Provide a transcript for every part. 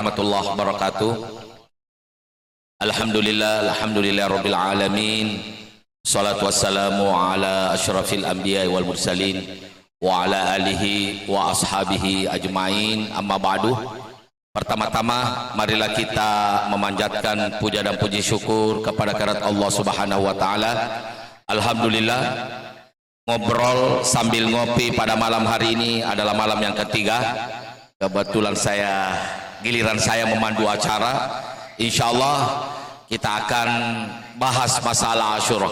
warahmatullahi wabarakatuh. Alhamdulillah rabbil alamin. Salatu wassalamu ala asyrafil anbiya wal mursalin wa ala alihi wa ashabihi ajmain. Amma ba'du. Pertama-tama marilah kita memanjatkan puja dan puji syukur kepada kehadirat Allah Subhanahu wa taala. Alhamdulillah, ngobrol sambil ngopi pada malam hari ini adalah malam yang ketiga. Kebetulan giliran saya memandu acara. Insyaallah kita akan bahas masalah Asyura.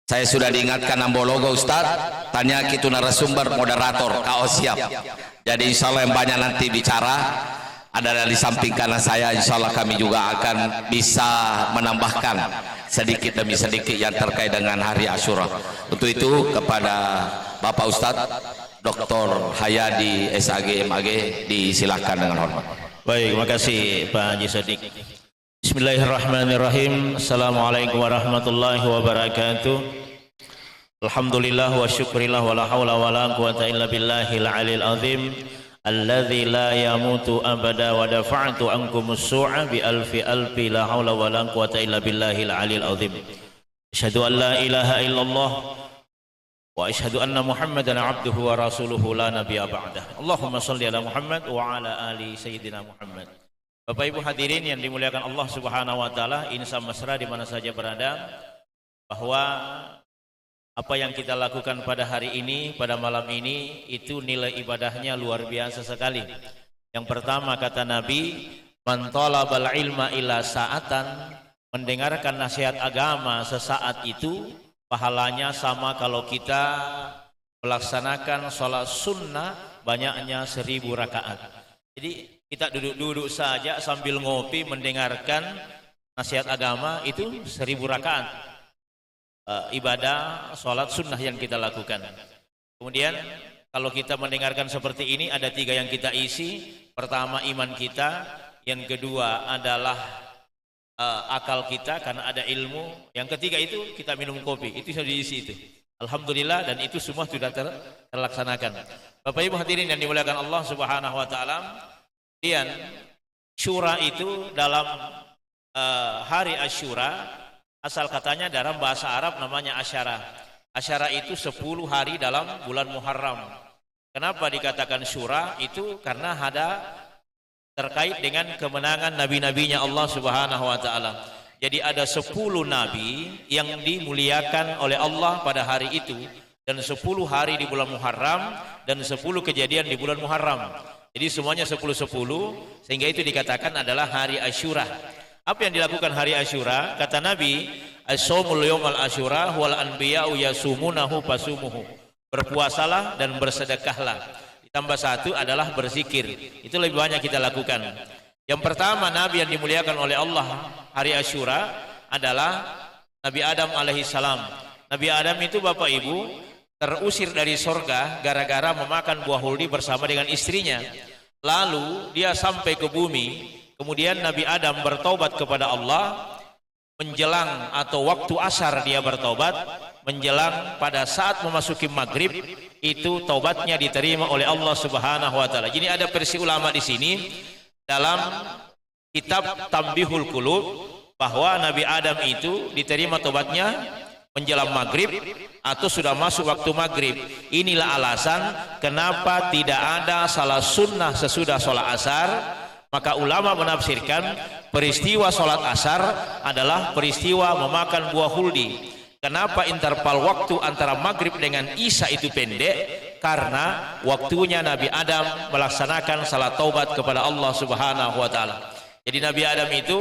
Saya sudah diingatkan Ambologo Ustaz, tanya kita narasumber moderator kau siap. Jadi insyaallah yang banyak nanti bicara ada di samping kanan saya. Insyaallah kami juga akan bisa menambahkan sedikit demi sedikit yang terkait dengan hari Asyura. Untuk itu kepada Bapak Ustadz Dr. Hayadi SAG MAG disilahkan dengan hormat. Baik, terima kasih Pak Haji Sodik. Bismillahirrahmanirrahim. Assalamualaikum warahmatullahi wabarakatuh. Alhamdulillah wa syukrillah wa la hawla wa la quwata illa billahil alil azim alladzi la yamutu abada wa dafa'tu ankumus su'a bi alfi la hawla wa la quwata illa billahil alil azim. Asyhadu an la ilaha illallah wa asyhadu anna Muhammadan abduhu wa rasuluhu la nabiyya ba'dah. Allahumma shalli ala Muhammad wa ala ali sayyidina Muhammad. Bapak Ibu hadirin yang dimuliakan Allah Subhanahu wa taala, insan mesra di mana saja berada, bahwa apa yang kita lakukan pada hari ini, pada malam ini, itu nilai ibadahnya luar biasa sekali. Yang pertama kata Nabi, man talabal ilma ila sa'atan, mendengarkan nasihat agama sesaat itu pahalanya sama kalau kita melaksanakan sholat sunnah banyaknya 1000 rakaat. Jadi kita duduk-duduk saja sambil ngopi mendengarkan nasihat agama itu 1000 rakaat ibadah sholat sunnah yang kita lakukan. Kemudian kalau kita mendengarkan seperti ini ada 3 yang kita isi. Pertama iman kita, yang kedua adalah akal kita karena ada ilmu, yang ketiga itu kita minum kopi, itu sudah diisi itu. Alhamdulillah, dan itu semua sudah terlaksanakan. Bapak Ibu hadirin yang dimuliakan Allah Subhanahu wa taala, kemudian syura itu dalam hari Asyura, asal katanya dalam bahasa Arab namanya asyara. Asyara itu 10 hari dalam bulan Muharram. Kenapa dikatakan syura? Itu karena ada terkait dengan kemenangan nabi-nabinya Allah Subhanahu wa taala. Jadi ada 10 nabi yang dimuliakan oleh Allah pada hari itu, dan 10 hari di bulan Muharram, dan 10 kejadian di bulan Muharram. Jadi semuanya 10-10, sehingga itu dikatakan adalah hari Asyura. Apa yang dilakukan hari Asyura? Kata Nabi, as-shaumul yaumal asyura wal anbiya'u yasumunahu fasumuhu. Berpuasalah dan bersedekahlah. Tambah 1 adalah berzikir. Itu lebih banyak kita lakukan. Yang pertama Nabi yang dimuliakan oleh Allah hari Asyura adalah Nabi Adam alaihissalam. Nabi Adam itu Bapak Ibu terusir dari sorga gara-gara memakan buah huldi bersama dengan istrinya. Lalu dia sampai ke bumi. Kemudian Nabi Adam bertaubat kepada Allah. Menjelang atau waktu asar dia bertaubat. Menjelang pada saat memasuki maghrib, itu taubatnya diterima oleh Allah Subhanahu wa taala. Jadi ada versi ulama di sini dalam kitab Tambihul Qulub bahwa Nabi Adam itu diterima taubatnya menjelang maghrib atau sudah masuk waktu maghrib. Inilah alasan kenapa tidak ada salat sunnah sesudah sholat asar. Maka ulama menafsirkan peristiwa sholat asar adalah peristiwa memakan buah huldi. Kenapa interval waktu antara maghrib dengan isya itu pendek? Karena waktunya Nabi Adam melaksanakan salat taubat kepada Allah Subhanahu wa taala. Jadi Nabi Adam itu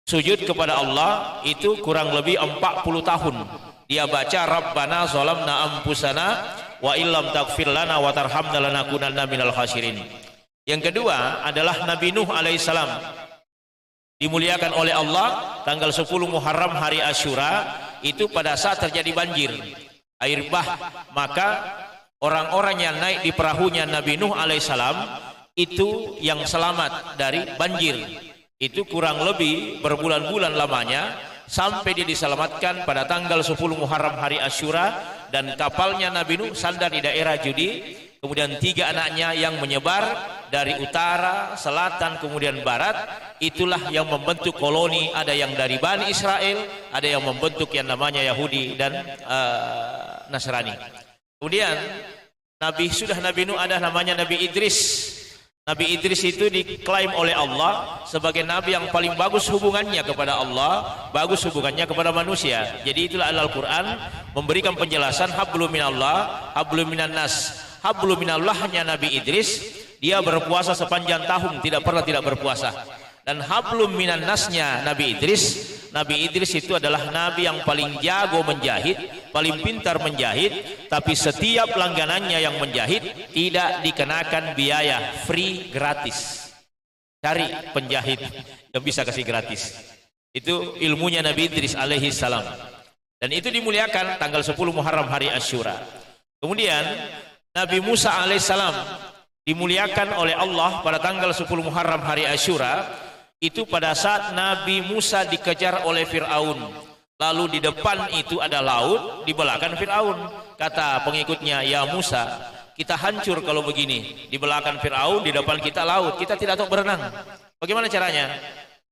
sujud kepada Allah itu kurang lebih 40 tahun. Dia baca Rabbana zalamna anfusana wa illam taghfir lana wa tarhamna lanakunanna minal khasirin. Yang kedua adalah Nabi Nuh alaihissalam. Dimuliakan oleh Allah tanggal 10 Muharram hari Asyura. Itu pada saat terjadi banjir, air bah, maka orang-orang yang naik di perahunya Nabi Nuh alaihissalam itu yang selamat dari banjir. Itu kurang lebih berbulan-bulan lamanya sampai dia diselamatkan pada tanggal 10 Muharram hari Asyura, dan kapalnya Nabi Nuh sandar di daerah Judi. Kemudian 3 anaknya yang menyebar dari utara, selatan, kemudian barat, itulah yang membentuk koloni. Ada yang dari Bani Israel, ada yang membentuk yang namanya Yahudi dan Nasrani. Kemudian Nabi Nuh ada namanya Nabi Idris. Nabi Idris itu diklaim oleh Allah sebagai nabi yang paling bagus hubungannya kepada Allah, bagus hubungannya kepada manusia. Jadi itulah Al-Quran memberikan penjelasan hablum minallah, hablum minan nas. Hablum minallahnya Nabi Idris, dia berpuasa sepanjang tahun, tidak pernah tidak berpuasa. Dan hablum minan nasnya Nabi Idris itu adalah nabi yang paling jago menjahit, paling pintar menjahit, tapi setiap langganannya yang menjahit tidak dikenakan biaya, free, gratis. Cari penjahit yang bisa kasih gratis. Itu ilmunya Nabi Idris alaihi salam. Dan itu dimuliakan tanggal 10 Muharram hari Asyura. Kemudian Nabi Musa alaihissalam dimuliakan oleh Allah pada tanggal 10 Muharram hari Asyura. Itu pada saat Nabi Musa dikejar oleh Fir'aun. Lalu di depan itu ada laut, di belakang Fir'aun. Kata pengikutnya, ya Musa, kita hancur kalau begini. Di belakang Fir'aun, di depan kita laut, kita tidak tahu berenang. Bagaimana caranya?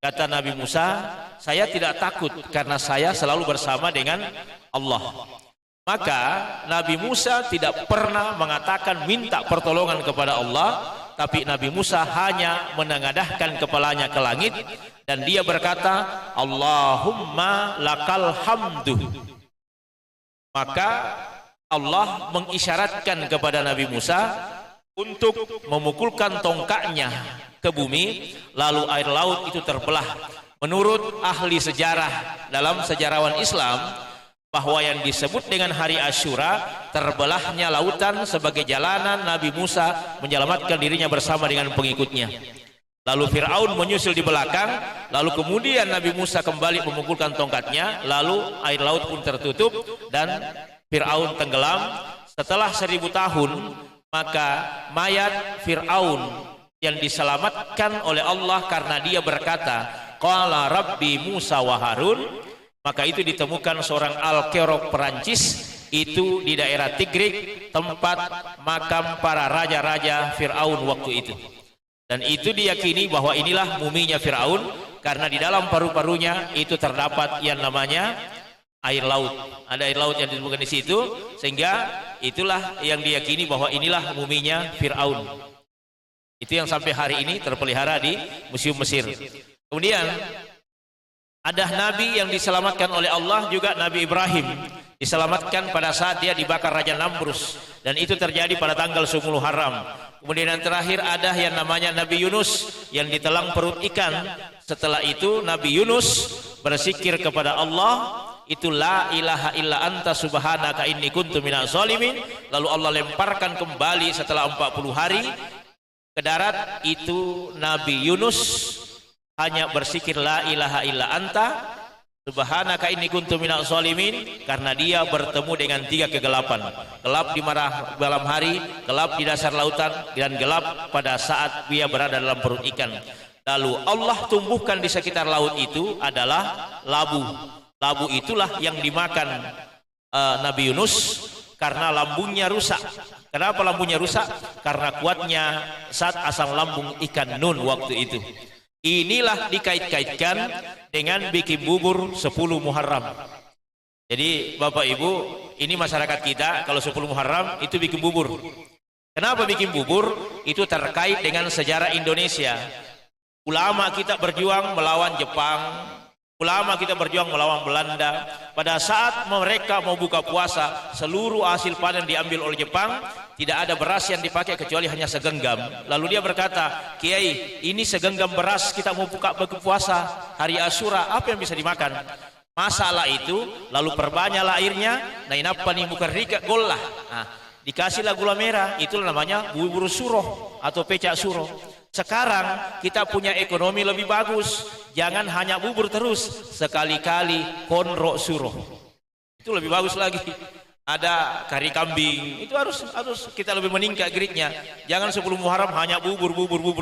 Kata Nabi Musa, saya tidak takut karena saya selalu bersama dengan Allah. Maka Nabi Musa tidak pernah mengatakan minta pertolongan kepada Allah, tapi Nabi Musa hanya menengadahkan kepalanya ke langit dan dia berkata, Allahumma lakal hamdu. Maka Allah mengisyaratkan kepada Nabi Musa untuk memukulkan tongkatnya ke bumi, lalu air laut itu terbelah. Menurut ahli sejarah dalam sejarawan Islam, bahwa yang disebut dengan hari Asyura, terbelahnya lautan sebagai jalanan Nabi Musa menyelamatkan dirinya bersama dengan pengikutnya. Lalu Fir'aun menyusul di belakang, lalu kemudian Nabi Musa kembali memukulkan tongkatnya, lalu air laut pun tertutup dan Fir'aun tenggelam. Setelah 1000 tahun, maka mayat Fir'aun yang diselamatkan oleh Allah karena dia berkata, Qala Rabbi Musa wa Harun. Maka itu ditemukan seorang arkeolog Perancis itu di daerah Tigrik, tempat makam para raja-raja Fir'aun waktu itu. Dan itu diyakini bahwa inilah muminya Fir'aun karena di dalam paru-parunya itu terdapat yang namanya air laut. Ada air laut yang ditemukan di situ, sehingga itulah yang diyakini bahwa inilah muminya Fir'aun. Itu yang sampai hari ini terpelihara di Museum Mesir. Kemudian ada nabi yang diselamatkan oleh Allah juga, Nabi Ibrahim diselamatkan pada saat dia dibakar Raja Namrus, dan itu terjadi pada tanggal 10 Muharram. Kemudian yang terakhir ada yang namanya Nabi Yunus yang ditelan perut ikan. Setelah itu Nabi Yunus berzikir kepada Allah, itu la ilaha illa anta subhanaka inni kuntu minaz zalimin. Lalu Allah lemparkan kembali setelah 40 hari ke darat. Itu Nabi Yunus hanya berzikir la ilaha illa anta subhanaka inni kuntu minaz zalimin, karena dia bertemu dengan 3 kegelapan. Gelap di malam hari, gelap di dasar lautan, dan gelap pada saat dia berada dalam perut ikan. Lalu Allah tumbuhkan di sekitar laut itu adalah labu. Labu itulah yang dimakan Nabi Yunus karena lambungnya rusak. Kenapa lambungnya rusak? Karena kuatnya zat asam lambung ikan nun waktu itu. Inilah dikait-kaitkan dengan bikin bubur 10 Muharram. Jadi Bapak Ibu, ini masyarakat kita kalau 10 Muharram itu bikin bubur. Kenapa bikin bubur? Itu terkait dengan sejarah Indonesia. Ulama kita berjuang melawan Jepang, ulama kita berjuang melawan Belanda. Pada saat mereka mau buka puasa, seluruh hasil panen diambil oleh Jepang. Tidak ada beras yang dipakai kecuali hanya segenggam. Lalu dia berkata, Kiai, ini segenggam beras kita mau buka puasa hari Asyura, apa yang bisa dimakan? Masalah itu, lalu perbanyaklah airnya. Nah, inapa nih bukan rika golah. Nah, dikasihlah gula merah, itu namanya bubur suroh atau pecak suroh. Sekarang kita punya ekonomi lebih bagus, jangan hanya bubur terus, sekali-kali konro suroh. Itu lebih bagus lagi. Ada kari kambing, itu harus kita lebih meningkat grade-nya. Jangan 10 Muharram hanya bubur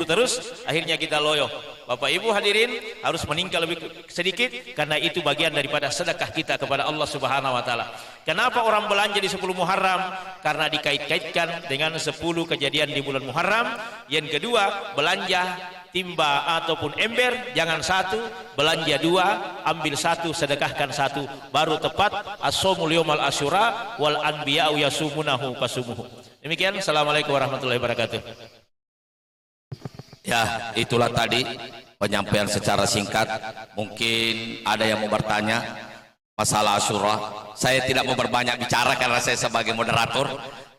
terus, akhirnya kita loyo. Bapak Ibu hadirin harus meninggal lebih sedikit karena itu bagian daripada sedekah kita kepada Allah Subhanahu wa taala. Kenapa orang belanja di 10 Muharram? Karena dikait-kaitkan dengan 10 kejadian di bulan Muharram. Yang kedua, belanja timba ataupun ember jangan satu, belanja dua, ambil satu, sedekahkan satu, baru tepat as-shaumul yaumal asyura wal anbiya'u yasumunahu fasumuhu. Demikian, assalamualaikum warahmatullahi wabarakatuh. Ya, itulah tadi penyampaian secara singkat. Mungkin ada yang mau bertanya masalah Asyura. Saya tidak mau berbanyak bicara karena saya sebagai moderator.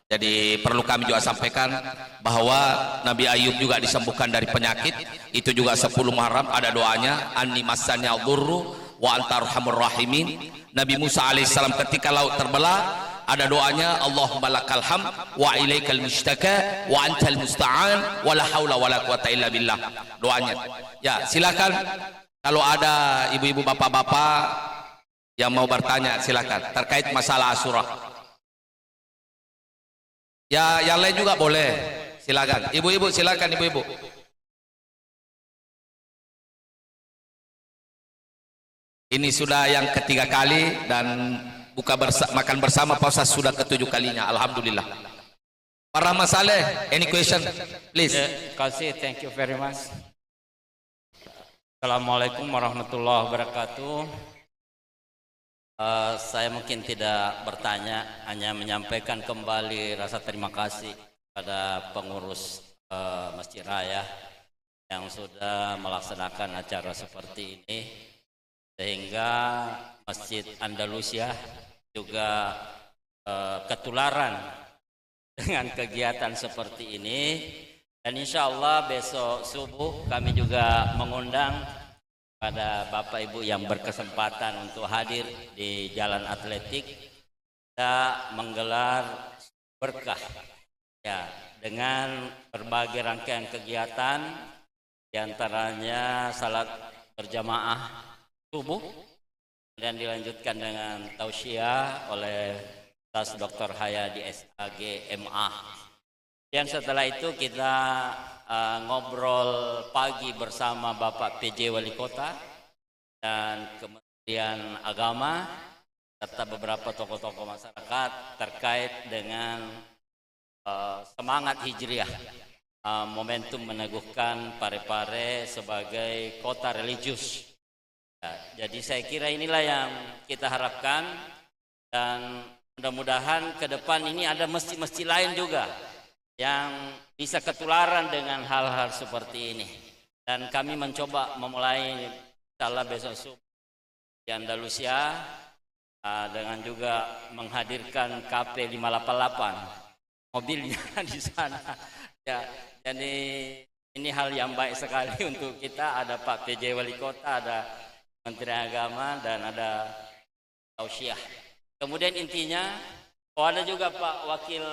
Jadi perlu kami juga sampaikan bahwa Nabi Ayub juga disembuhkan dari penyakit. Itu juga 10 Muharram ada doanya, anni massani al-dhurru wa anta arhamur rahimin. Nabi Musa alaihissalam ketika laut terbelah ada doanya, Allahumma lakal ham wa ilaikal mustaka wa antal musta'an wa la haula wa la quwata illa billah. Doanya. Ya, silakan kalau ada ibu-ibu bapak-bapak yang mau bertanya silakan terkait masalah Asyura. Ya, yang lain juga boleh. Silakan. Ibu-ibu silakan ibu-ibu. Ini sudah yang ketiga kali dan makan bersama Pak Ustaz sudah ke-7 kalinya. Alhamdulillah. Para masalah, any question please. Terima kasih, thank you very much. Assalamualaikum warahmatullahi wabarakatuh. Saya mungkin tidak bertanya, hanya menyampaikan kembali rasa terima kasih pada pengurus Masjid Raya yang sudah melaksanakan acara seperti ini, sehingga Masjid Andalusia juga ketularan dengan kegiatan seperti ini. Dan insya Allah besok subuh kami juga mengundang pada Bapak Ibu yang berkesempatan untuk hadir di Jalan Atletik, kita menggelar berkah ya dengan berbagai rangkaian kegiatan, diantaranya salat berjamaah subuh dan dilanjutkan dengan tausiah oleh Ustaz Dr. Hayadi SAG MA. Dan setelah itu kita ngobrol pagi bersama Bapak PJ Wali Kota dan Kementerian Agama serta beberapa tokoh-tokoh masyarakat terkait dengan semangat hijriah, momentum meneguhkan Parepare sebagai kota religius. Ya, jadi saya kira inilah yang kita harapkan, dan mudah-mudahan ke depan ini ada masjid-masjid lain juga yang bisa ketularan dengan hal-hal seperti ini. Dan kami mencoba memulai insyaallah besok subuh di Andalusia dengan juga menghadirkan KP 588 mobilnya di sana. Ya, jadi ini hal yang baik sekali untuk kita. Ada Pak PJ Wali Kota, ada Menteri Agama, dan ada tausiah. Kemudian intinya, ada juga Pak Wakil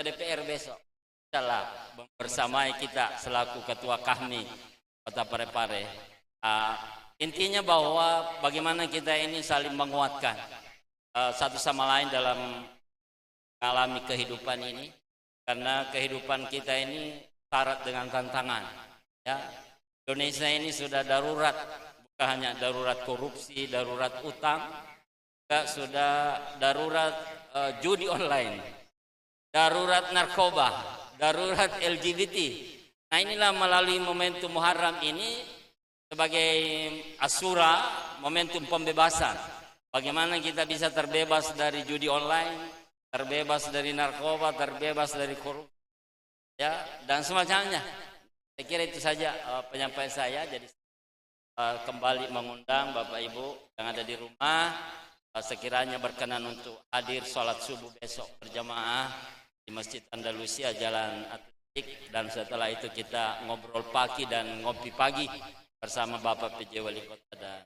DPR besok telah bersamai kita selaku ketua KAHMI Kota Parepare. Intinya bahwa bagaimana kita ini saling menguatkan satu sama lain dalam mengalami kehidupan ini, karena kehidupan kita ini syarat dengan tantangan. Ya, Indonesia ini sudah darurat, bukan hanya darurat korupsi, darurat utang, juga sudah darurat judi online, darurat narkoba, darurat LGBT. Nah, inilah melalui momentum Muharram ini sebagai Asyura, momentum pembebasan. Bagaimana kita bisa terbebas dari judi online, terbebas dari narkoba, terbebas dari korupsi, ya, dan semacamnya. Saya kira itu saja penyampaian saya. Jadi kembali mengundang Bapak Ibu yang ada di rumah, sekiranya berkenan untuk hadir sholat subuh besok berjamaah di Masjid Andalusia Jalan Atletik, dan setelah itu kita ngobrol pagi dan ngopi pagi bersama Bapak PJ Wali Kota dan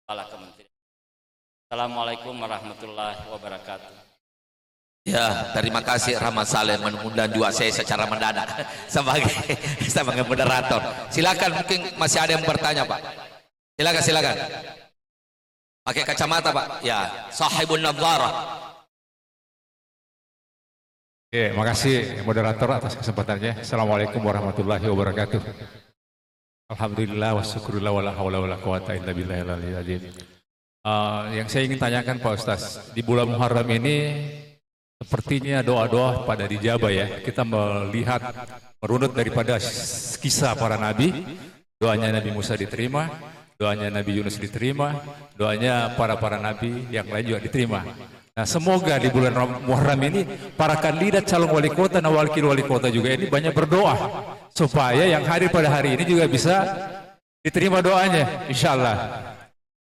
Kepala Kementerian. Assalamualaikum warahmatullahi wabarakatuh. Ya, terima kasih Rahmat Saleh mengundang juga saya secara mendadak sebagai moderator. Silakan, mungkin masih ada yang bertanya Pak. Silakan. Pakai kacamata Pak. Ya, sahibun nadhara. Ya, makasih moderator atas kesempatannya. Assalamualaikum warahmatullahi wabarakatuh. Alhamdulillah wa syukurillah wa la haula wa la quwata illa billahil aliyyil azim. Yang saya ingin tanyakan Pak Ustaz, di bulan Muharram ini sepertinya doa-doa pada dijabah ya. Kita melihat merunut daripada kisah para nabi, doanya Nabi Musa diterima, doanya Nabi Yunus diterima, doanya para nabi yang lain juga diterima. Nah, semoga di bulan Muharram ini para kandidat calon wali kota dan wakil wali kota juga ini banyak berdoa supaya yang hadir pada hari ini juga bisa diterima doanya, insyaallah.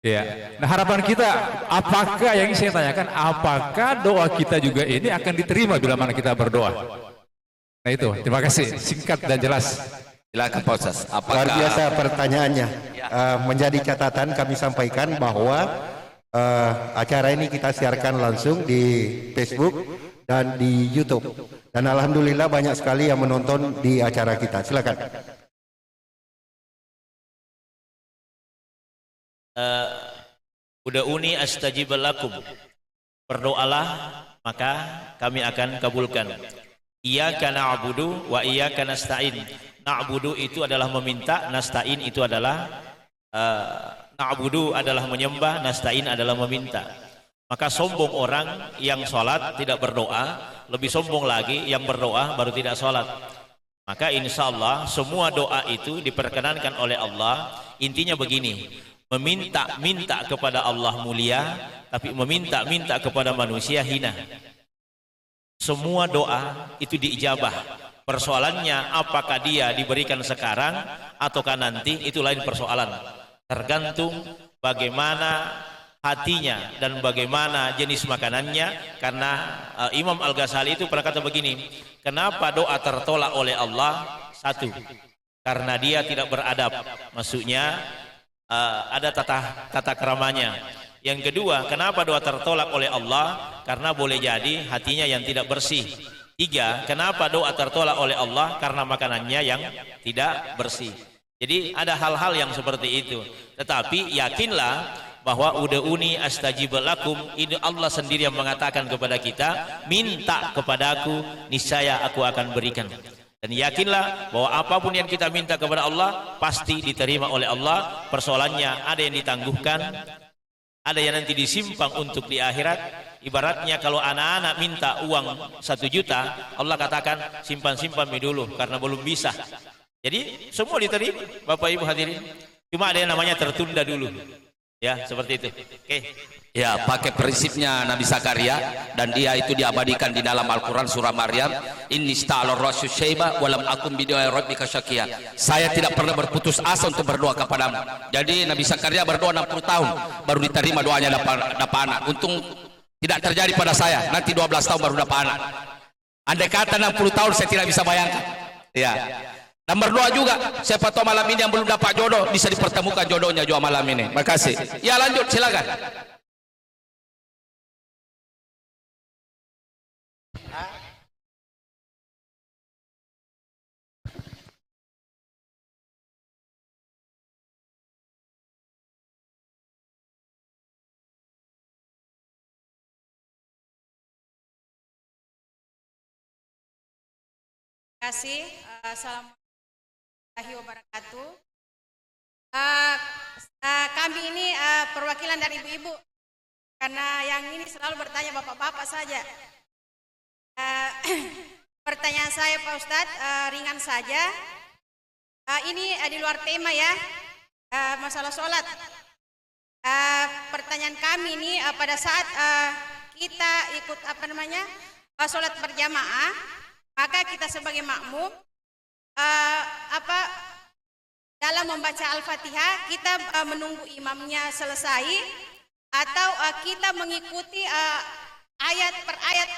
Ya. Nah, harapan kita, apakah yang saya tanyakan, apakah doa kita juga ini akan diterima bila mana kita berdoa? Nah itu, terima kasih, singkat dan jelas. Silakan Pak Ustaz. Luar biasa pertanyaannya. Menjadi catatan kami sampaikan bahwa acara ini kita siarkan langsung di Facebook dan di YouTube. Dan alhamdulillah banyak sekali yang menonton di acara kita. Silakan. Ud'uni astajib lakum. Berdoalah maka kami akan kabulkan. Iyyaka na'budu wa iyyaka nasta'in. Na'budu itu adalah meminta, nasta'in itu adalah na'budu adalah menyembah, nasta'in adalah meminta. Maka sombong orang yang sholat tidak berdoa, lebih sombong lagi yang berdoa baru tidak sholat. Maka insya Allah semua doa itu diperkenankan oleh Allah. Intinya begini, meminta-minta kepada Allah mulia, tapi meminta-minta kepada manusia hina. Semua doa itu diijabah. Persoalannya apakah dia diberikan sekarang ataukah nanti, itu lain persoalan. Tergantung bagaimana hatinya dan bagaimana jenis makanannya. Karena Imam Al-Ghazali itu pernah kata begini, kenapa doa tertolak oleh Allah? Satu, karena dia tidak beradab, maksudnya ada tata keramanya. Yang kedua, kenapa doa tertolak oleh Allah? Karena boleh jadi hatinya yang tidak bersih. Tiga, kenapa doa tertolak oleh Allah? Karena makanannya yang tidak bersih. Jadi ada hal-hal yang seperti itu. Tetapi yakinlah bahwa ud'uni astajib lakum, ini Allah sendiri yang mengatakan kepada kita, minta kepadaku niscaya aku akan berikan. Dan yakinlah bahwa apapun yang kita minta kepada Allah pasti diterima oleh Allah. Persoalannya ada yang ditangguhkan, ada yang nanti disimpan untuk di akhirat. Ibaratnya kalau anak-anak minta uang 1 juta, Allah katakan simpan-simpan dulu karena belum bisa. Jadi semua diterima, Bapak Ibu hadirin. Cuma ada yang namanya tertunda dulu. Ya, seperti itu. Oke. Ya, pakai prinsipnya Nabi Zakaria, dan dia itu diabadikan di dalam Al-Quran surah Maryam. Inni sta'alur rasyus syaiba walam akum bidu'a rabbika syakia. Saya tidak pernah berputus asa untuk berdoa kepadamu. Jadi Nabi Zakaria berdoa 60 tahun baru diterima doanya, dapat anak. Untung tidak terjadi pada saya. Nanti 12 tahun baru dapat anak. Andai kata 60 tahun saya tidak bisa bayangkan. Ya. Dan berdoa juga, siapa tahu malam ini yang belum dapat jodoh bisa dipertemukan jodohnya juga malam ini. Makasih. Ya, lanjut, silakan. Terima kasih. Assalamualaikum warahmatullahi wabarakatuh. Kami ini perwakilan dari ibu-ibu, karena yang ini selalu bertanya bapak-bapak saja. Pertanyaan saya Pak Ustadz ringan saja. Ini di luar tema ya, masalah sholat. Pertanyaan kami ini pada saat kita ikut sholat berjamaah, maka kita sebagai makmum dalam membaca Al-Fatihah kita menunggu imamnya selesai atau kita mengikuti ayat per ayat.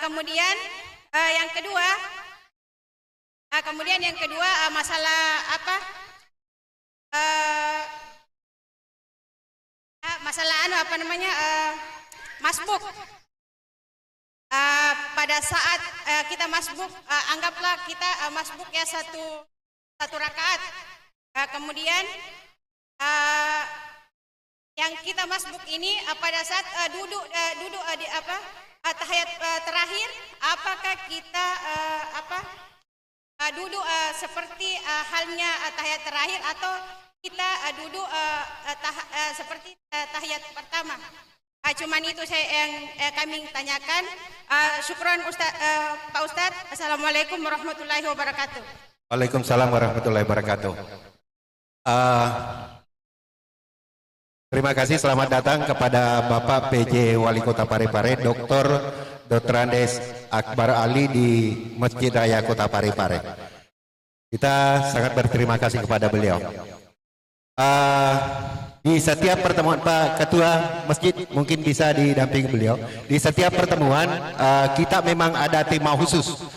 Kemudian yang kedua masalah masbuk. Pada saat kita masbuk, anggaplah kita masbuk ya satu rakaat. Kemudian yang kita masbuk ini pada saat duduk di tahiyat terakhir, apakah kita duduk seperti halnya tahiyat terakhir atau kita duduk seperti tahiyat pertama. Cuman itu yang kami tanyakan. Syukran Pak Ustadz. Assalamualaikum warahmatullahi wabarakatuh. Waalaikumsalam warahmatullahi wabarakatuh. Terima kasih, selamat datang kepada Bapak PJ Wali Kota Parepare, Dr. Andes Akbar Ali di Masjid Raya Kota Parepare. Kita sangat berterima kasih kepada beliau. Di setiap pertemuan, Pak Ketua Masjid mungkin bisa didampingi beliau. Di setiap pertemuan kita memang ada tema khusus.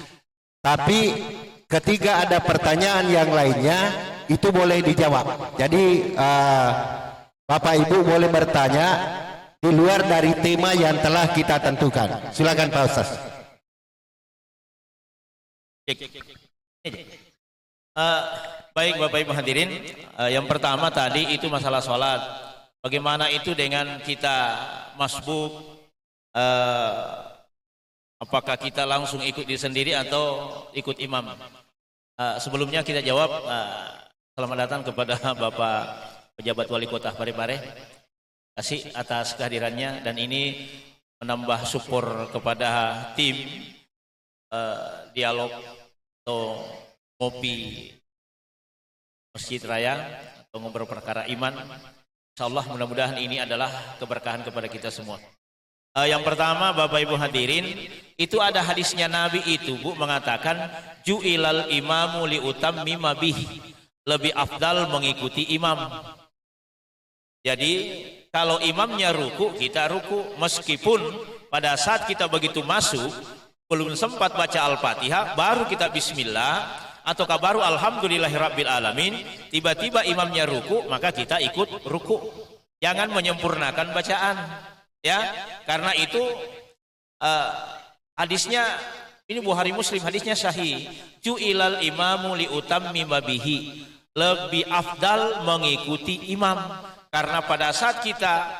Tapi ketika ada pertanyaan yang lainnya itu boleh dijawab. Jadi Bapak Ibu boleh bertanya di luar dari tema yang telah kita tentukan. Silakan Pak Ustaz. Baik Bapak Ibu hadirin, yang pertama tadi itu masalah sholat. Bagaimana itu dengan kita masbuk, apakah kita langsung ikut diri sendiri atau ikut imam? Sebelumnya kita jawab, selamat datang kepada Bapak Pejabat Wali Kota Parepare. Kasih atas kehadirannya, dan ini menambah support kepada tim dialog atau ngopi Masjid Raya atau ngobrol perkara iman. Insyaallah mudah-mudahan ini adalah keberkahan kepada kita semua. Yang pertama Bapak Ibu hadirin, itu ada hadisnya Nabi itu Bu mengatakan ju'ilal imamu liutammima bihi, lebih afdal mengikuti imam. Jadi kalau imamnya ruku, kita ruku, meskipun pada saat kita begitu masuk belum sempat baca Al-Fatihah, baru kita bismillah ataukah baru alhamdulillahirabbil alamin, tiba-tiba imamnya ruku, maka kita ikut ruku. Jangan menyempurnakan bacaan, ya. Karena itu hadisnya ini Bukhari Muslim, hadisnya sahih. Ju'ilal imamu liutammima bihi, lebih afdal mengikuti imam. Karena pada saat kita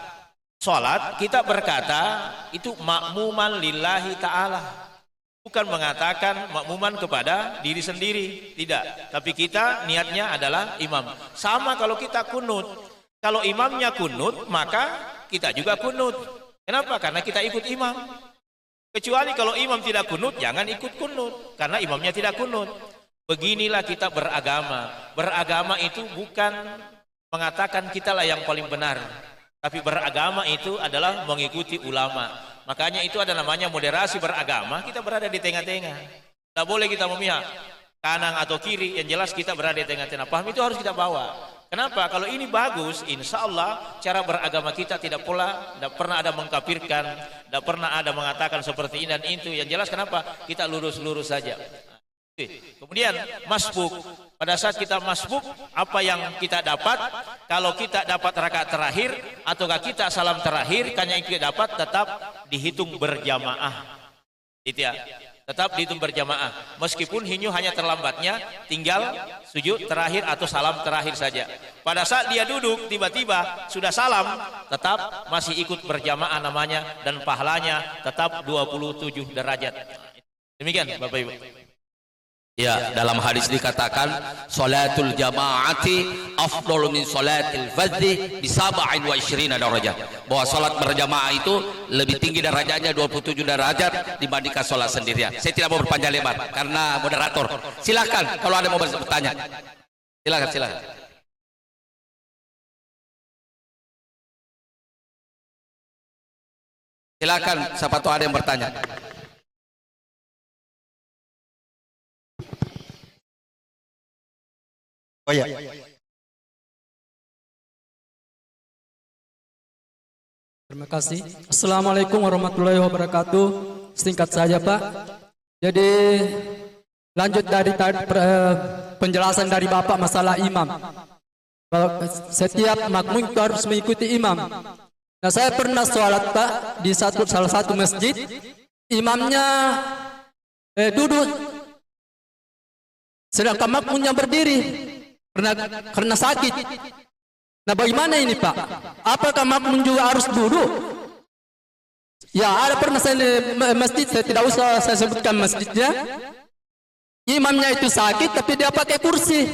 sholat, kita berkata itu makmuman lillahi ta'ala. Bukan mengatakan makmuman kepada diri sendiri, tidak. Tapi kita niatnya adalah imam. Sama kalau kita kunut. Kalau imamnya kunut, maka kita juga kunut. Kenapa? Karena kita ikut imam. Kecuali kalau imam tidak kunut, jangan ikut kunut. Karena imamnya tidak kunut. Beginilah kita beragama. Beragama itu bukan mengatakan kitalah yang paling benar, tapi beragama itu adalah mengikuti ulama. Makanya itu ada namanya moderasi beragama. Kita berada di tengah-tengah. Tidak boleh kita memihak kanan atau kiri. Yang jelas kita berada di tengah-tengah. Paham itu harus kita bawa. Kenapa? Kalau ini bagus, insya Allah cara beragama kita tidak pernah ada mengkafirkan, tidak pernah ada mengatakan seperti ini dan itu. Yang jelas kenapa? Kita lurus-lurus saja. Kemudian masbuk. Pada saat kita masbuk, apa yang kita dapat? Kalau kita dapat rakaat terakhir ataukah kita salam terakhir, kan yang kita dapat tetap dihitung berjamaah. Itu ya. Tetap dihitung berjamaah. Meskipun hanya terlambatnya tinggal sujud terakhir atau salam terakhir saja. Pada saat dia duduk tiba-tiba sudah salam, tetap masih ikut berjamaah namanya, dan pahalanya tetap 27 derajat. Demikian Bapak Ibu. Ya, dalam hadis dikatakan salatul jamaati afdalu min salatil fardhi bi 27 darajah. Bahwa salat berjamaah itu lebih tinggi derajatnya 27 derajat dibandingkan salat sendirian. Saya tidak mau berpanjang lebar karena moderator. Silakan kalau ada mau bertanya. Silakan. Silakan, siapa tahu ada yang bertanya. Oh ya. Terima kasih. Assalamualaikum warahmatullahi wabarakatuh. Singkat saja Pak. Jadi lanjut dari penjelasan dari Bapak masalah imam. Setiap makmum itu harus mengikuti imam. Nah saya pernah sholat Pak di salah satu masjid. Imamnya duduk, sedangkan makmumnya berdiri. Karena sakit. Nah bagaimana ini Pak? Apakah makmum juga harus duduk? Ya ada pernah saya di masjid, saya tidak usah saya sebutkan masjidnya. imamnya itu sakit tapi dia pakai kursi.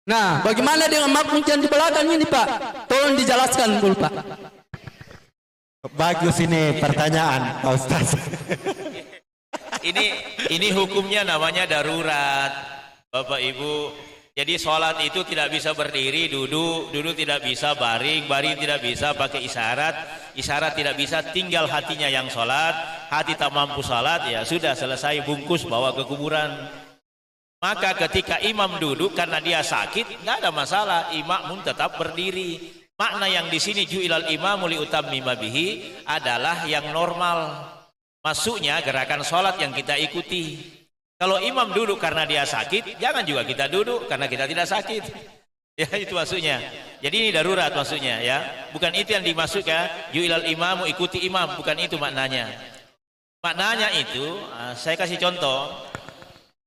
Nah, bagaimana dengan makmum yang di belakang ini, Pak? Tolong dijelaskan dulu, Pak. Bagus ini pertanyaan, Pak Ustaz. Ini hukumnya namanya darurat, Bapak Ibu. Jadi sholat itu tidak bisa berdiri, duduk tidak bisa, baring tidak bisa, pakai isyarat tidak bisa, tinggal hatinya yang sholat, hati tak mampu sholat, ya sudah selesai, bungkus bawa ke kuburan. Maka ketika imam duduk karena dia sakit, nggak ada masalah, imam tetap berdiri. Makna yang di sini ju'ilal imamu liutammima bihi adalah yang normal. Masuknya gerakan sholat yang kita ikuti. Kalau imam duduk karena dia sakit, jangan juga kita duduk karena kita tidak sakit. Ya, itu maksudnya. Jadi ini darurat maksudnya, ya. Bukan itu yang dimaksudkan ju'ilal imamu, ikuti imam, bukan itu maknanya. Maknanya itu, saya kasih contoh.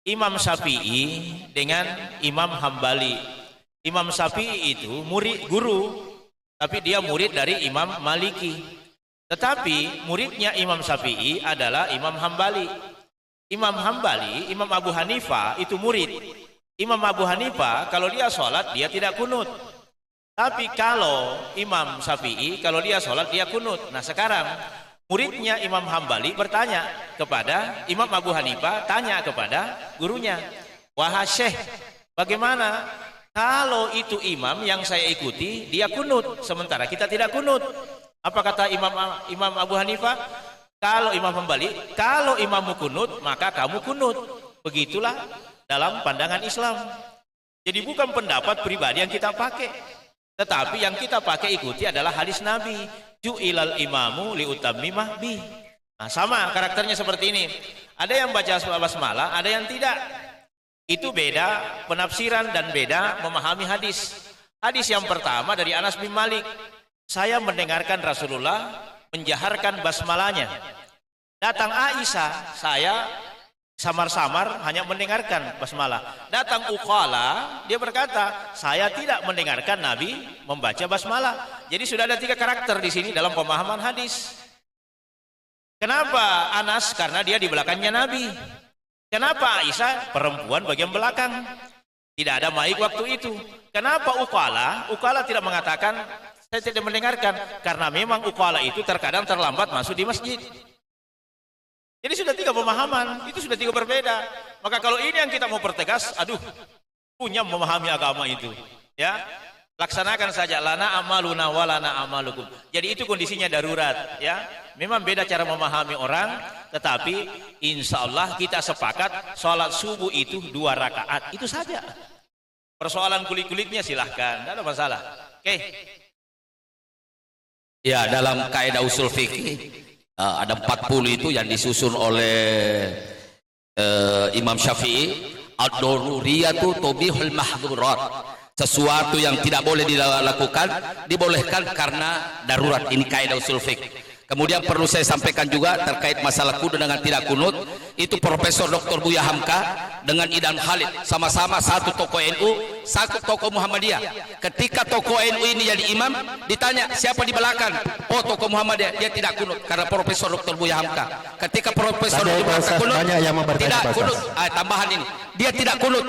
Imam Syafi'i dengan Imam Hambali. Imam Syafi'i itu guru, tapi dia murid dari Imam Maliki. Tetapi muridnya Imam Syafi'i adalah Imam Hambali. Imam Hambali, Imam Abu Hanifah itu murid. Imam Abu Hanifah kalau dia sholat dia tidak kunut. Tapi kalau Imam Syafi'i kalau dia sholat dia kunut. Nah sekarang muridnya Imam Hambali bertanya kepada Imam Abu Hanifah, tanya kepada gurunya, wahai Syekh, bagaimana kalau itu imam yang saya ikuti dia kunut sementara kita tidak kunut? Apa kata Imam Abu Hanifah? Kalau Imam Hambali, kalau imammu kunut maka kamu kunut. Begitulah dalam pandangan Islam. Jadi bukan pendapat pribadi yang kita pakai, tetapi yang kita pakai ikuti adalah hadis Nabi. Ju'ilal imamu liutammimah bih. Nah, sama karakternya seperti ini. Ada yang baca basmalah, ada yang tidak. Itu beda penafsiran dan beda memahami hadis. Hadis yang pertama dari Anas bin Malik. Saya mendengarkan Rasulullah menjaharkan basmalahnya. Datang Aisyah, saya samar-samar hanya mendengarkan basmalah. Datang Uqala, dia berkata, saya tidak mendengarkan Nabi membaca basmalah. Jadi sudah ada 3 karakter di sini dalam pemahaman hadis. Kenapa Anas? Karena dia di belakangnya Nabi. Kenapa Aisyah? Perempuan bagian belakang. Tidak ada maik waktu itu. Kenapa Uqala? Uqala tidak mengatakan saya tidak mendengarkan, karena memang Uqala itu terkadang terlambat masuk di masjid. Jadi sudah 3 pemahaman, itu sudah 3 berbeda. Maka kalau ini yang kita mau pertegas, aduh, punya memahami agama itu, ya. Laksanakan saja, lana amaluna walana amalukum. Jadi itu kondisinya darurat, ya. Memang beda cara memahami orang, tetapi insya Allah kita sepakat sholat subuh itu 2 rakaat, itu saja. Persoalan kulit-kulitnya silahkan, tidak ada masalah. Oke. Ya, dalam kaidah usul fikih ada 40 itu yang disusun oleh Imam Syafi'i. Ad-daruriyatu tubihul mahdzurat. Sesuatu yang tidak boleh dilakukan dibolehkan karena darurat. Ini kaidah usul fikih. Kemudian perlu saya sampaikan juga terkait masalah kunut dengan tidak kunut. Itu Profesor Dr. Buya Hamka dengan Idan Khalid sama-sama satu tokoh NU, satu tokoh Muhammadiyah. Ketika tokoh NU ini jadi imam, ditanya siapa di belakang? Oh, tokoh Muhammadiyah. Dia tidak kunut karena Profesor Dr. Buya Hamka. Ketika Profesor Dr. Buya Hamka kunut, tidak kunut. Tambahan ini, dia tidak kunut.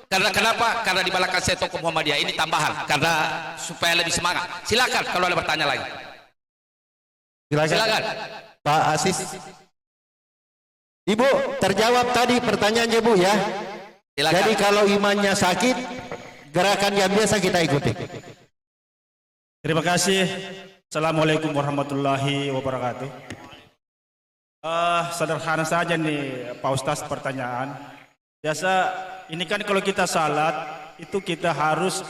Karena kenapa? Karena di belakang saya tokoh Muhammadiyah. Ini tambahan karena supaya lebih semangat. Silakan kalau ada bertanya lagi. Silakan. Pak Asis. Ibu, terjawab tadi pertanyaannya Bu ya. Silakan. Jadi kalau imannya sakit, gerakan yang biasa kita ikuti. Terima kasih. Assalamualaikum warahmatullahi wabarakatuh. Sederhana saja nih Pak Ustaz pertanyaan. Biasa ini kan kalau kita salat itu kita harus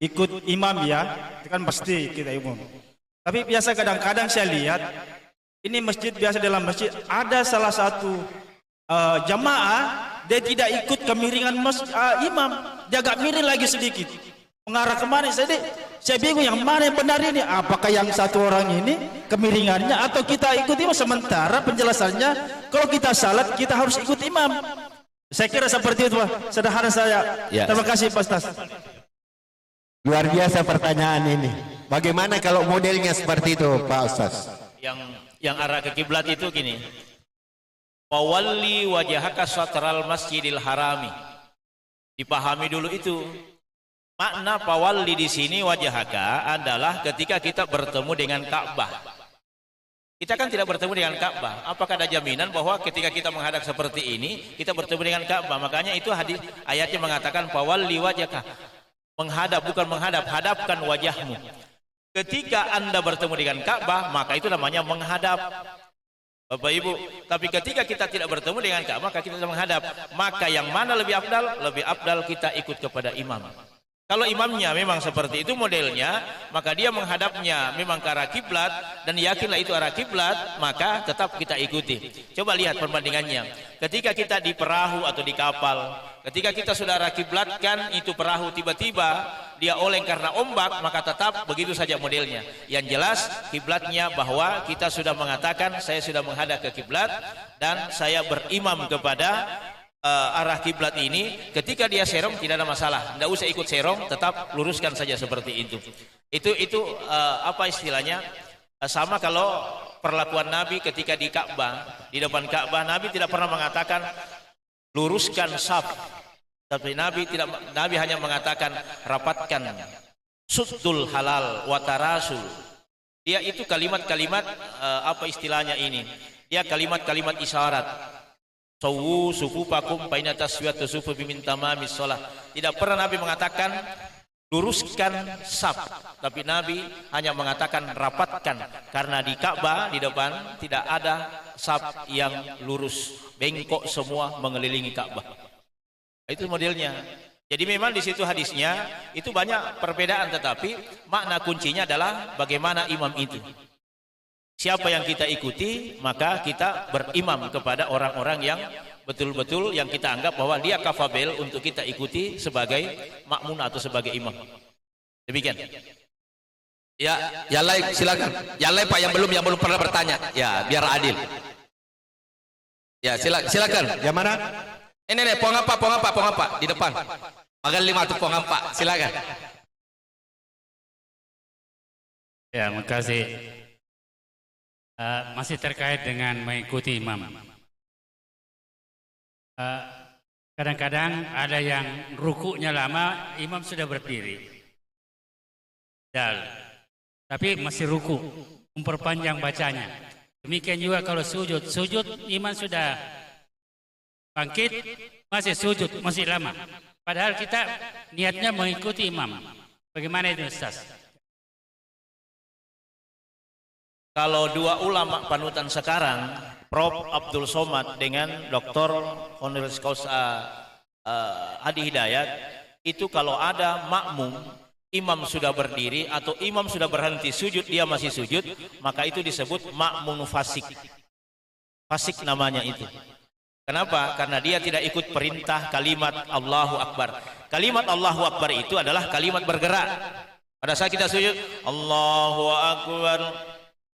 ikut imam ya. Itu kan pasti kita imam. Tapi biasa kadang-kadang saya lihat ini masjid biasa dalam masjid ada salah satu jamaah dia tidak ikut kemiringan imam, dia agak miring lagi sedikit mengarah kemana. Saya bingung yang mana yang benar ini, apakah yang satu orang ini kemiringannya atau kita ikut imam. Sementara penjelasannya kalau kita salat kita harus ikut imam. Saya kira seperti itu Pak, sederhana saya ya. Terima kasih Pak Ustaz. Luar biasa pertanyaan ini. Bagaimana kalau modelnya seperti itu Pak Ustaz? Yang arah ke kiblat itu gini. Fawalli wajhaka syatral masjidil harami. Dipahami dulu itu. Makna fawalli di sini wajhaka adalah ketika kita bertemu dengan Ka'bah. Kita kan tidak bertemu dengan Ka'bah. Apakah ada jaminan bahwa ketika kita menghadap seperti ini, kita bertemu dengan Ka'bah? Makanya itu hadis ayatnya mengatakan fawalli wajhaka. Menghadap, bukan menghadap, hadapkan wajahmu. Ketika Anda bertemu dengan Ka'bah, maka itu namanya menghadap. Bapak Ibu, tapi ketika kita tidak bertemu dengan Ka'bah, maka kita menghadap. Maka yang mana lebih afdal? Lebih afdal kita ikut kepada imam. Kalau imamnya memang seperti itu modelnya, maka dia menghadapnya memang ke arah kiblat dan yakinlah itu arah kiblat, maka tetap kita ikuti. Coba lihat perbandingannya. Ketika kita di perahu atau di kapal, ketika kita sudah arah kiblatkan itu perahu, tiba-tiba dia oleng karena ombak, maka tetap begitu saja modelnya. Yang jelas kiblatnya bahwa kita sudah mengatakan saya sudah menghadap ke kiblat dan saya berimam kepada arah kiblat ini. Ketika dia serong tidak ada masalah, tidak usah ikut serong, tetap luruskan saja seperti itu. Itu apa istilahnya? Sama kalau perlakuan Nabi ketika di Ka'bah, di depan Ka'bah, Nabi tidak pernah mengatakan luruskan saf, tapi Nabi hanya mengatakan rapatkan suddul halal watarasul. Dia itu kalimat-kalimat apa istilahnya ini? Dia kalimat-kalimat isyarat. Sawu sufufakum baina taswiyat sufu bimin tamamis shalah. Tidak pernah Nabi mengatakan luruskan saf, tapi Nabi hanya mengatakan rapatkan, karena di Ka'bah di depan tidak ada saf yang lurus, bengkok semua mengelilingi Ka'bah. Itu modelnya. Jadi memang di situ hadisnya itu banyak perbedaan, tetapi makna kuncinya adalah bagaimana imam itu. Siapa yang kita ikuti, maka kita berimam kepada orang-orang yang betul-betul yang kita anggap bahwa dia kafabel untuk kita ikuti sebagai makmun atau sebagai imam. Demikian. Ya, yang lain silakan. Yang lain Pak yang belum pernah bertanya. Ya, biar adil. Ya, silakan. Yang mana? Ini pohon apa di depan. Magal 5 tuh pohon apa. Silakan. Ya, makasih. Masih terkait dengan mengikuti imam. Kadang-kadang ada yang rukuknya lama, imam sudah berdiri. Tapi masih ruku, memperpanjang bacanya. Demikian juga kalau sujud, imam sudah bangkit, masih sujud, masih lama. Padahal kita niatnya mengikuti imam. Bagaimana itu Ustaz? Kalau dua ulama panutan sekarang, Prof. Abdul Somad dengan Dr. Honoris Causa Adi Hidayat, itu kalau ada makmum, imam sudah berdiri atau imam sudah berhenti sujud, dia masih sujud, maka itu disebut makmun fasik. Fasik namanya itu. Kenapa? Karena dia tidak ikut perintah kalimat Allahu Akbar. Kalimat Allahu Akbar itu adalah kalimat bergerak. Pada saat kita sujud, Allahu Akbar,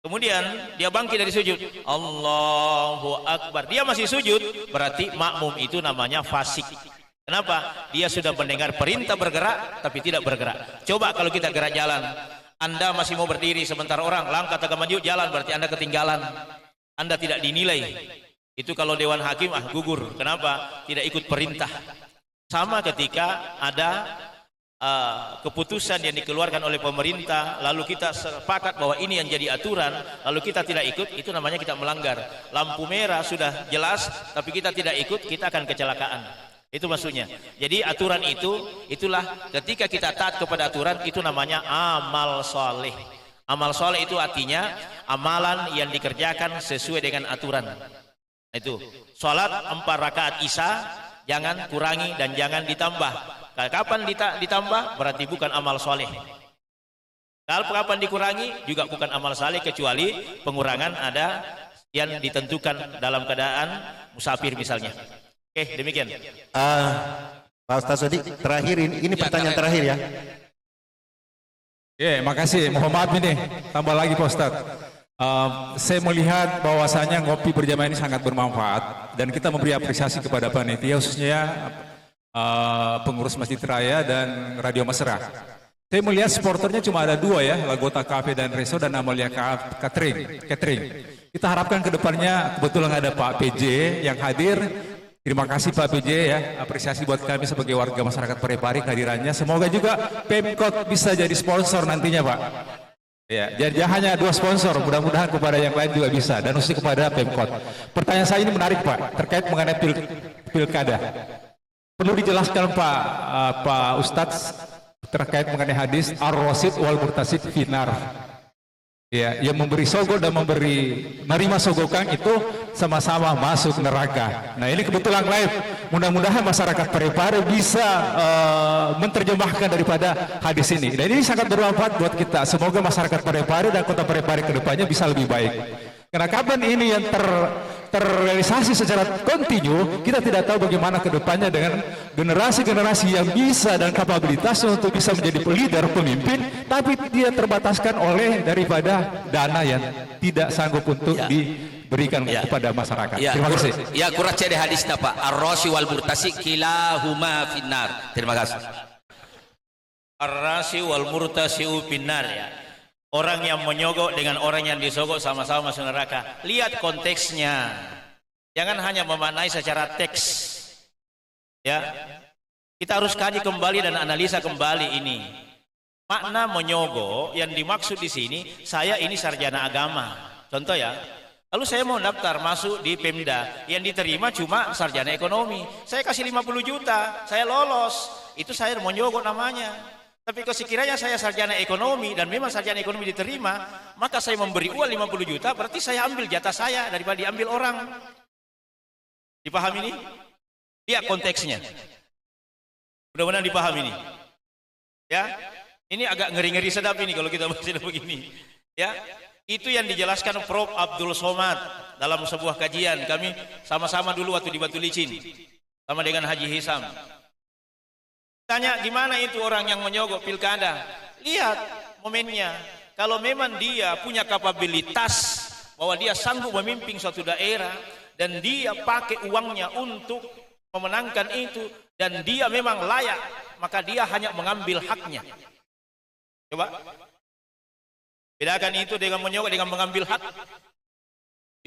kemudian dia bangkit dari sujud, Allahu Akbar, dia masih sujud, berarti makmum itu namanya fasik. Kenapa? Dia sudah mendengar perintah bergerak tapi tidak bergerak. Coba kalau kita gerak jalan, Anda masih mau berdiri sebentar orang langkah tegak maju jalan, berarti Anda ketinggalan, Anda tidak dinilai. Itu kalau dewan hakim gugur. Kenapa? Tidak ikut perintah. Sama ketika ada keputusan yang dikeluarkan oleh pemerintah, lalu kita sepakat bahwa ini yang jadi aturan, lalu kita tidak ikut, itu namanya kita melanggar. Lampu merah sudah jelas tapi kita tidak ikut, kita akan kecelakaan. Itu maksudnya. Jadi aturan itulah ketika kita taat kepada aturan, itu namanya amal soleh. Amal soleh itu artinya amalan yang dikerjakan sesuai dengan aturan. Itu sholat 4 rakaat isya jangan kurangi dan jangan ditambah. Kapan ditambah berarti bukan amal soleh. Kalau kapan dikurangi juga bukan amal soleh, kecuali pengurangan ada yang ditentukan dalam keadaan musafir misalnya. Oke, demikian. Pak Ustaz Sodik, terakhir ini pertanyaan terakhir ya. Ya, makasih. Mohon maaf ini, tambah lagi Pak Ustaz. Saya melihat bahwasanya ngopi berjamaah ini sangat bermanfaat dan kita memberi apresiasi kepada panitia, khususnya pengurus Masjid Raya dan Radio Mesra. Saya melihat supporternya cuma ada 2 ya, Lagota Cafe dan Reso dan Amalia Catering. Kita harapkan ke depannya, kebetulan ada Pak PJ yang hadir. Terima kasih Pak PJ ya, apresiasi buat kami sebagai warga masyarakat Parepare kehadirannya. Semoga juga Pemkot bisa jadi sponsor nantinya Pak. Ya, jadi hanya 2 sponsor, mudah-mudahan kepada yang lain juga bisa, dan khususnya kepada Pemkot. Pertanyaan saya ini menarik Pak, terkait mengenai pilkada. Perlu dijelaskan Pak Ustadz terkait mengenai hadis ar-rasid wal murtasid finar. Ya, yang memberi sogok dan menerima sogokan itu sama-sama masuk neraka. Nah ini kebetulan live. Mudah-mudahan masyarakat Parepare bisa menerjemahkan daripada hadis ini. Dan ini sangat bermanfaat buat kita. Semoga masyarakat Parepare dan kota Parepare kedepannya bisa lebih baik. Karena kapan ini yang terrealisasi secara kontinu, kita tidak tahu bagaimana kedepannya dengan generasi-generasi yang bisa dan kapabilitasnya untuk bisa menjadi leader, pemimpin, tapi dia terbataskan oleh daripada dana yang tidak sanggup untuk diberikan kepada masyarakat. Terima kasih. Ya, kurang cede hadisnya Pak. Ar-rasi wal murtasi kilahuma finnar. Terima kasih. Ar-rasi wal murtasi finnar ya. Orang yang menyogok dengan orang yang disogok sama-sama masuk neraka. Lihat konteksnya. Jangan hanya memaknai secara teks. Ya. Kita harus kaji kembali dan analisa kembali ini. Makna menyogok yang dimaksud di sini, saya ini sarjana agama. Contoh ya. Lalu saya mau daftar masuk di Pemda, yang diterima cuma sarjana ekonomi. Saya kasih 50 juta, saya lolos. Itu saya menyogok namanya. Tapi kalau sekiranya saya sarjana ekonomi dan memang sarjana ekonomi diterima, maka saya memberi uang 50 juta, berarti saya ambil jatah saya daripada diambil orang. Dipahami ini? Lihat konteksnya. Mudah-mudahan dipahami ini. Ya, ini agak ngeri-ngeri sedap ini kalau kita bahas begini. Ya, itu yang dijelaskan Prof. Abdul Somad dalam sebuah kajian. Kami sama-sama dulu waktu di Batu Licin, sama dengan Haji Hisam. Tanya di mana itu orang yang menyogok pilkada? Lihat momennya. Kalau memang dia punya kapabilitas bahwa dia sanggup memimpin suatu daerah dan dia pakai uangnya untuk memenangkan itu dan dia memang layak, maka dia hanya mengambil haknya. Coba bedakan itu dengan menyogok dengan mengambil hak.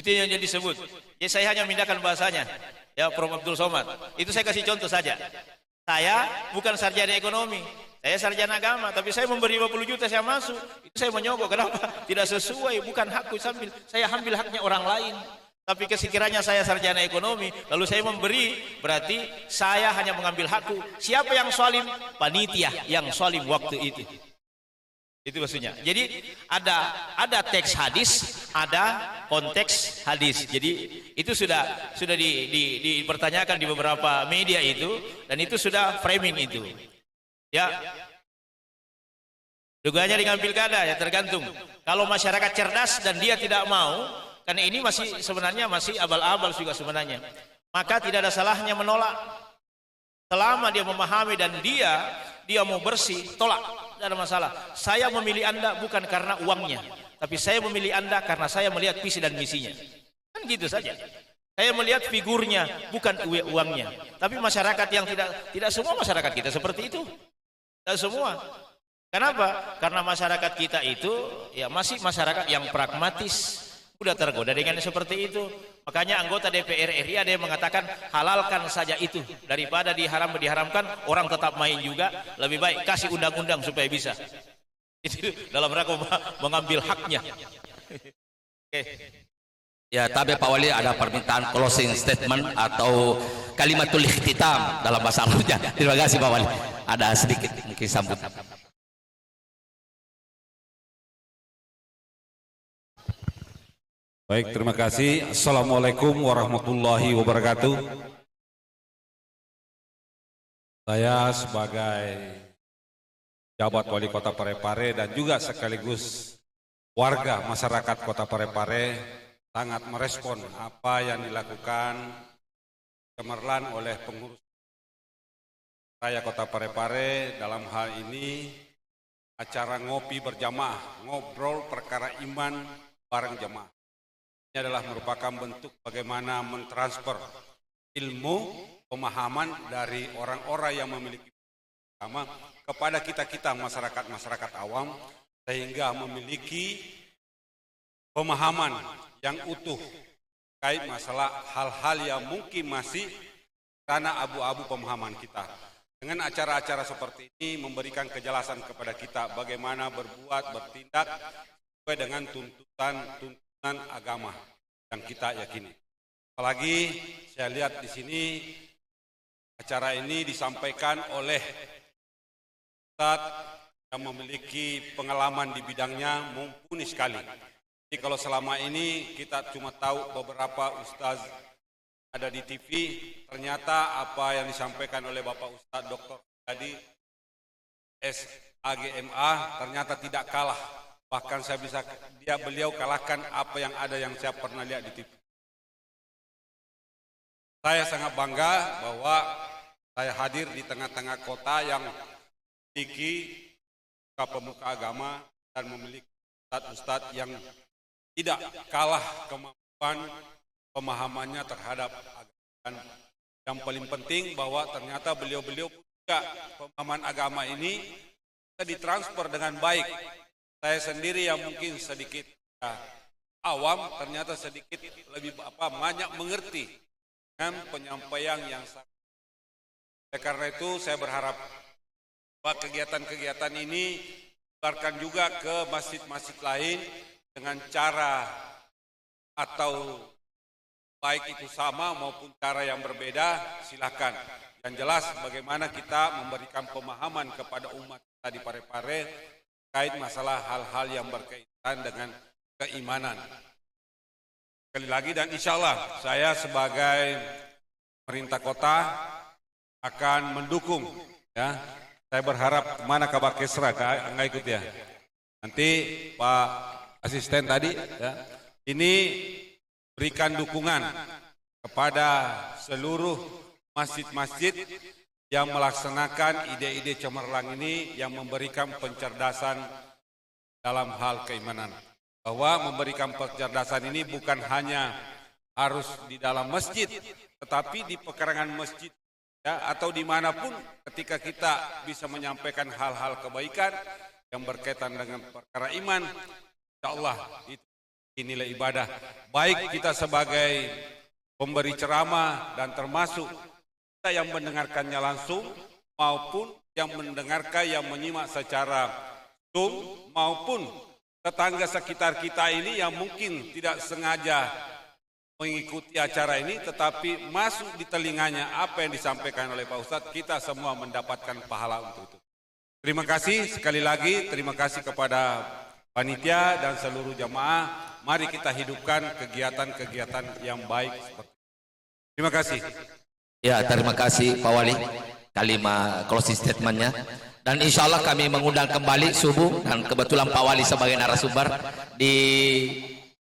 Itu yang disebut. Jadi saya hanya memindahkan bahasanya. Ya, Prof. Abdul Somad. Itu saya kasih contoh saja. Saya bukan sarjana ekonomi, saya sarjana agama, tapi saya memberi 50 juta saya masuk, itu saya menyogok. Kenapa? Tidak sesuai, bukan hakku, saya ambil haknya orang lain. Tapi sekiranya saya sarjana ekonomi, lalu saya memberi, berarti saya hanya mengambil hakku. Siapa yang zalim? Panitia yang zalim waktu itu. Itu maksudnya. Jadi ada teks hadis, ada konteks hadis. Jadi itu sudah dipertanyakan di beberapa media itu, dan itu sudah framing itu. Ya. Dugaannya dengan pilkada ya tergantung. Kalau masyarakat cerdas dan dia tidak mau, karena ini sebenarnya masih abal-abal juga sebenarnya. Maka tidak ada salahnya menolak. Selama dia memahami dan dia mau bersih, tolak. Tidak ada masalah. Saya memilih Anda bukan karena uangnya, tapi saya memilih Anda karena saya melihat visi dan misinya. Kan gitu saja. Saya melihat figurnya bukan uangnya. Tapi masyarakat yang tidak semua masyarakat kita seperti itu. Tidak semua. Kenapa? Karena masyarakat kita itu ya masih masyarakat yang pragmatis. Sudah tergoda dengan seperti itu. Makanya anggota DPR RI ada yang mengatakan halalkan saja itu daripada diharamkan orang tetap main juga, lebih baik kasih undang-undang supaya bisa. Itu dalam rangka mengambil haknya. Oke. Ya, tapi Pak Wali ada permintaan closing statement atau kalimatul ikhtitam dalam bahasa Arabnya. Terima kasih Pak Wali. Ada sedikit mungkin sambutan. Baik, terima kasih. Assalamualaikum warahmatullahi wabarakatuh. Saya sebagai jabat wali kota Parepare dan juga sekaligus warga masyarakat kota Parepare sangat merespon apa yang dilakukan cemerlang oleh pengurus raya kota Parepare dalam hal ini acara ngopi berjamaah, ngobrol perkara iman bareng jamaah. Ini adalah merupakan bentuk bagaimana mentransfer ilmu, pemahaman dari orang-orang yang memiliki agama kepada kita-kita masyarakat awam, sehingga memiliki pemahaman yang utuh terkait masalah hal-hal yang mungkin masih karena abu-abu pemahaman kita. Dengan acara-acara seperti ini memberikan kejelasan kepada kita bagaimana berbuat, bertindak sesuai dengan tuntunan agama yang kita yakini. Apalagi saya lihat di sini acara ini disampaikan oleh Ustadz yang memiliki pengalaman di bidangnya mumpuni sekali. Jadi kalau selama ini kita cuma tahu beberapa ustaz ada di TV, ternyata apa yang disampaikan oleh Bapak Ustadz Dr. Jadi SAGMA ternyata tidak kalah. Bahkan saya bisa beliau kalahkan apa yang ada yang saya pernah lihat di TV. Saya sangat bangga bahwa saya hadir di tengah-tengah kota yang memiliki pemuka agama dan memiliki ustadz-ustadz yang tidak kalah kemampuan pemahamannya terhadap agama. Dan yang paling penting bahwa ternyata beliau-beliau juga pemahaman agama ini bisa ditransfer dengan baik. Saya sendiri yang mungkin sedikit awam ternyata sedikit lebih banyak mengerti dengan penyampaian yang sangat. Karena itu saya berharap bahwa kegiatan-kegiatan ini disebarkan juga ke masjid-masjid lain dengan cara atau baik itu sama maupun cara yang berbeda, silakan. Yang jelas bagaimana kita memberikan pemahaman kepada umat kita di Parepare terkait masalah hal-hal yang berkaitan dengan keimanan. Sekali lagi dan insya Allah saya sebagai pemerintah kota akan mendukung ya. Saya berharap mana Kabar Kesra nggak ikut ya. Nanti Pak Asisten tadi ya, ini berikan dukungan kepada seluruh masjid-masjid yang melaksanakan ide-ide cemerlang ini yang memberikan pencerdasan dalam hal keimanan. Bahwa memberikan pencerdasan ini bukan hanya harus di dalam masjid, tetapi di pekarangan masjid ya, atau dimanapun ketika kita bisa menyampaikan hal-hal kebaikan yang berkaitan dengan perkara iman, insya Allah itu nilai ibadah. Baik kita sebagai pemberi ceramah dan termasuk kita yang mendengarkannya langsung maupun yang mendengarkan yang menyimak secara Zoom maupun tetangga sekitar kita ini yang mungkin tidak sengaja mengikuti acara ini tetapi masuk di telinganya apa yang disampaikan oleh Pak Ustadz, kita semua mendapatkan pahala untuk itu. Terima kasih sekali lagi, terima kasih kepada panitia dan seluruh jamaah. Mari kita hidupkan kegiatan-kegiatan yang baik seperti ini. Terima kasih. Ya, terima kasih Pak Wali kalimat closing statementnya. Dan insya Allah kami mengundang kembali subuh dan kebetulan Pak Wali sebagai narasumber di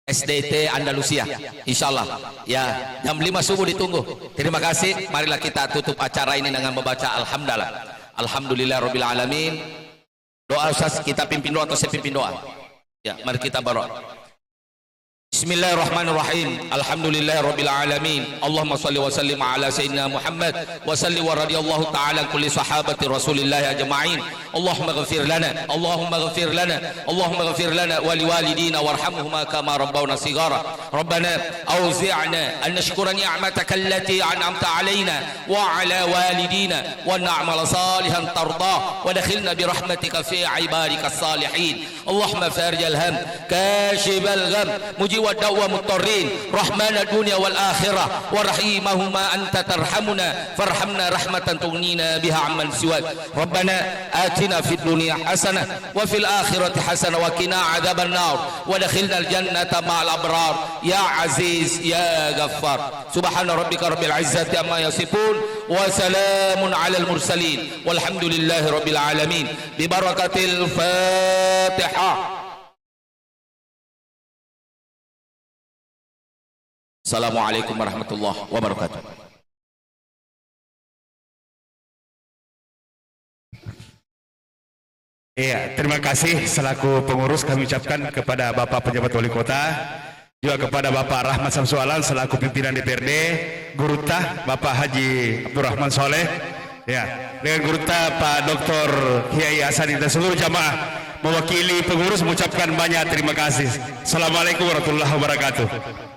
SDT Andalusia, insya Allah ya jam 5 subuh ditunggu. Terima kasih. Marilah kita tutup acara ini dengan membaca Alhamdulillah. Alhamdulillah Rabbil Alamin. Doa Ustaz, kita pimpin doa atau saya pimpin doa? Ya, mari kita barok. Bismillahirrahmanirrahim. Alhamdulillah Rabbil Alamin. Allahumma salli wa sallim ala Sayyidina Muhammad wa salli wa radiyallahu ta'ala kulli sahabati Rasulillah ajma'in. Allahumma ghafir lana, Allahumma ghafir lana, Allahumma ghafir lana wa liwalidina warhamhuma kama rabbawna sigara. Rabbana awzi'na an nashkura ni'mataka allati an'amta alayna wa ala walidina wa na'mal salihan tardah wa dakhilna bi rahmatika fi ibadika salihin. Allahumma farij al-ham, kashif al-gham, mujib ودوا مضطرين رحمن الدنيا والآخرة ورحيمهما أنت ترحمنا فارحمنا رحمة تغنينا بها عمن سواك ربنا آتنا في الدنيا حسنة وفي الآخرة حسنة وقنا عذاب النار ودخلنا الجنة مع الأبرار يا عزيز يا غفار سبحان ربك رب العزة عما يصفون وسلام على المرسلين والحمد لله رب العالمين ببركة الفاتحة. Assalamualaikum warahmatullahi wabarakatuh. Iya, terima kasih selaku pengurus kami ucapkan kepada Bapak Pejabat Wali Kota, juga kepada Bapak Rahmat Samsualan selaku pimpinan DPRD, Gurutah Bapak Haji Abdurrahman Soleh, ya, dengan Gurutah Pak Dr. Kiai Hasanin dan seluruh jamaah. mewakili pengurus mengucapkan banyak terima kasih. Assalamualaikum warahmatullahi wabarakatuh.